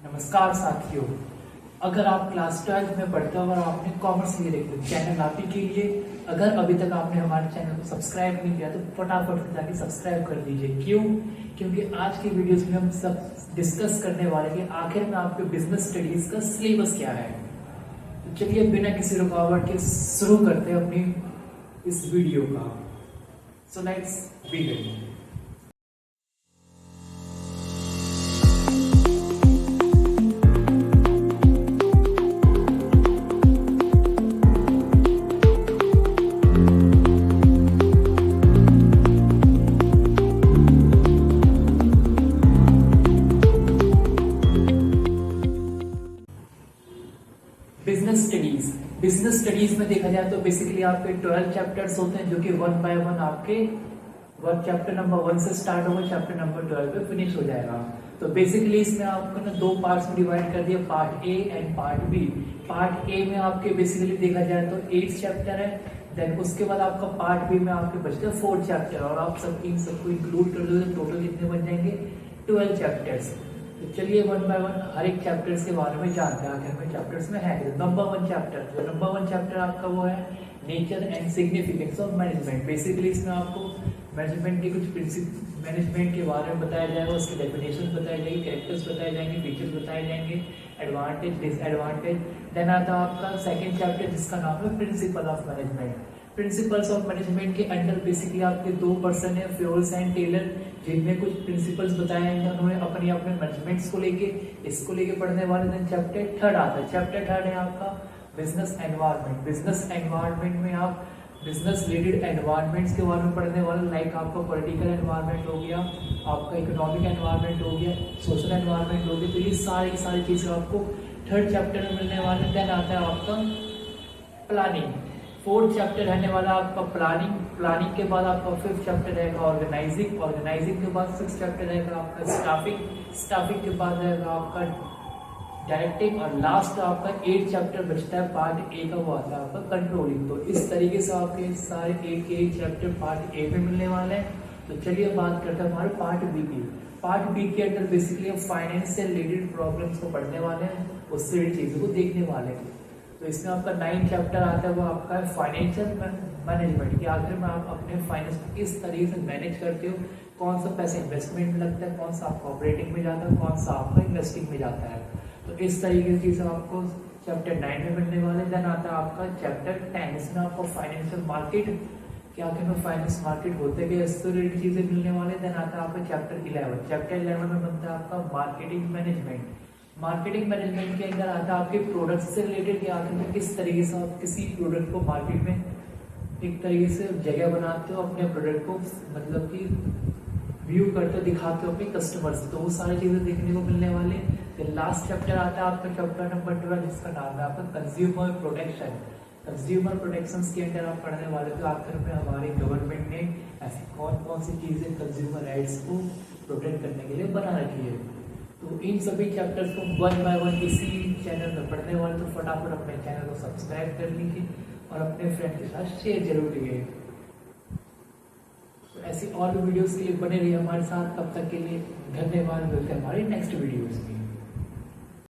नमस्कार साथियों, अगर आप क्लास 12 में पढ़ते हो और आपने कॉमर्स लिए रखी तो चैनल आप ही के लिए। अगर अभी तक आपने हमारे चैनल को सब्सक्राइब नहीं किया तो फटाफट से जाके सब्सक्राइब कर दीजिए। क्यों? क्योंकि आज की वीडियोस में हम सब डिस्कस करने वाले हैं कि आखिर में आपके बिजनेस स्टडीज का सिलेबस क्या है। तो चलिए बिना किसी रुकावट के शुरू करते हैं अपनी इस वीडियो का। So let's begin. Business studies में देखा जाए तो बेसिकली आपके 12 चैप्टर्स होते हैं जो कि वन बाय वन आपके वर्क चैप्टर नंबर 1 से स्टार्ट होगा, चैप्टर नंबर 12 पे फिनिश हो जाएगा। तो बेसिकली इसमें आपको ना दो पार्ट्स में डिवाइड कर दिया, part A and part B. Part A में आपके बेसिकली देखा जाए तो 8 चैप्टर है, देन उसके बाद आपका पार्ट बी में आपके बचते हैं 4 चैप्टर, और आप सब इन सबको इंक्लूड कर लो तो टोटल कितने बन जाएंगे 12 चैप्टर्स। तो चलिए वन बाय वन हर एक चैप्टर्स के बारे में जानते हैं आखिर में चैप्टर्स में है। नंबर 1 चैप्टर, जो नंबर 1 चैप्टर आपका वो है nature and significance of management. Basically इसमें आपको मैनेजमेंट के कुछ प्रिंसिपल मैनेजमेंट के बारे में बताया जाएगा, उसकी डेफिनेशन बताई जाएगी, कैरेक्टर्स बताए जाएंगे, फीचर्स बताए जाएंगे, एडवांटेज डिसएडवांटेज। देन आता है आपका सेकंड चैप्टर जिसका नाम है principle of management. Principles of management के अंडर बेसिकली आपके 2 पर्सन है, फ्योल्स एंड टेलर, जिनमें कुछ प्रिंसिपल्स बताए हैं उन्होंने अपने अपने मैनेजमेंट्स को लेके इसको लेके पढ़ने वाले। देन चैप्टर थर्ड आता है, चैप्टर थर्ड है आपका बिजनेस एनवायरनमेंट। बिजनेस एनवायरनमेंट में आप बिजनेस रिलेटेड एनवायरनमेंट्स के बारे में पढ़ने वाले, लाइक आपका पॉलिटिकल एनवायरनमेंट हो गया, आपका इकोनॉमिक एनवायरनमेंट हो गया, सोशल एनवायरनमेंट हो गया। तो ये सारी चीजें आपको थर्ड चैप्टर में मिलने वाले। देन आता है आपका प्लानिंग। 4th चैप्टर रहने वाला आपका प्लानिंग। प्लानिंग के बाद आपका 5th चैप्टर रहेगा ऑर्गेनाइजिंग। ऑर्गेनाइजिंग के बाद 6th चैप्टर रहेगा आपका स्टाफिंग। स्टाफिंग के बाद रहेगा आपका डायरेक्टिंग, और लास्ट आपका 8th चैप्टर बचता है पार्ट ए का, वो आता है आपका कंट्रोलिंग। तो इस तरीके से आपके सारे एक चैप्टर पार्ट ए में मिलने वाले हैं। तो चलिए बात करते हैं हमारे पार्ट बी की। पार्ट बी के अंदर बेसिकली हम फाइनेंस से रिलेटेड प्रॉब्लम्स को पढ़ने वाले हैं, उससे रिलेटेड चीजों को देखने वाले हैं। तो इसमें आपका 9 चैप्टर आता है, वो आपका है फाइनेंशियल मैनेजमेंट की। आखिर में आप अपने फाइनेंस को किस तरीके से मैनेज करते हो, कौन सा पैसा इन्वेस्टमेंट में लगता है, कौन सा आपका ऑपरेटिंग में जाता है, कौन सा आपका इन्वेस्टिंग में जाता है। तो इस तरीके की चीजें आपको चैप्टर 9 में मिलने वाले। देन आता है आपका चैप्टर 10, इसमें आपको फाइनेंशियल मार्केट कि आखिर में फाइनेंस मार्केट होते हैं, इससे रिलेटेड चीजें मिलने वाले। देन आता है आपका चैप्टर 11। चैप्टर 11 में बनता है आपका मार्केटिंग मैनेजमेंट। मार्केटिंग मैनेजमेंट के अंदर आता है आपके प्रोडक्ट से रिलेटेड कि आखिर में किस तरीके से आप किसी प्रोडक्ट को मार्केट में एक तरीके से जगह बनाते हो, अपने प्रोडक्ट को मतलब कि व्यू करते हो, दिखाते हो अपने कस्टमर्स। तो वो सारी चीजें देखने को मिलने वाले। फिर लास्ट चैप्टर आता है आपका चैप्टर नंबर 12 जिसका नाम है आपका कंज्यूमर प्रोटेक्शन। कंज्यूमर प्रोटेक्शन के अंदर आप पढ़ने वाले तो आखिर में हमारे गवर्नमेंट ने ऐसी कौन कौन सी चीजें कंज्यूमर राइट्स को प्रोटेक्ट करने के लिए बना रखी है। तो इन सभी चैप्टर्स को वन बाय वन इसी चैनल में पढ़ने वाले तो फटाफट अपने चैनल को सब्सक्राइब कर लीजिए और अपने फ्रेंड के साथ शेयर जरूर कीजिए। तो ऐसी और भी वीडियोस के लिए बने रहिए हमारे साथ। तब तक के लिए धन्यवाद। मिलते हैं हमारी नेक्स्ट वीडियोस में।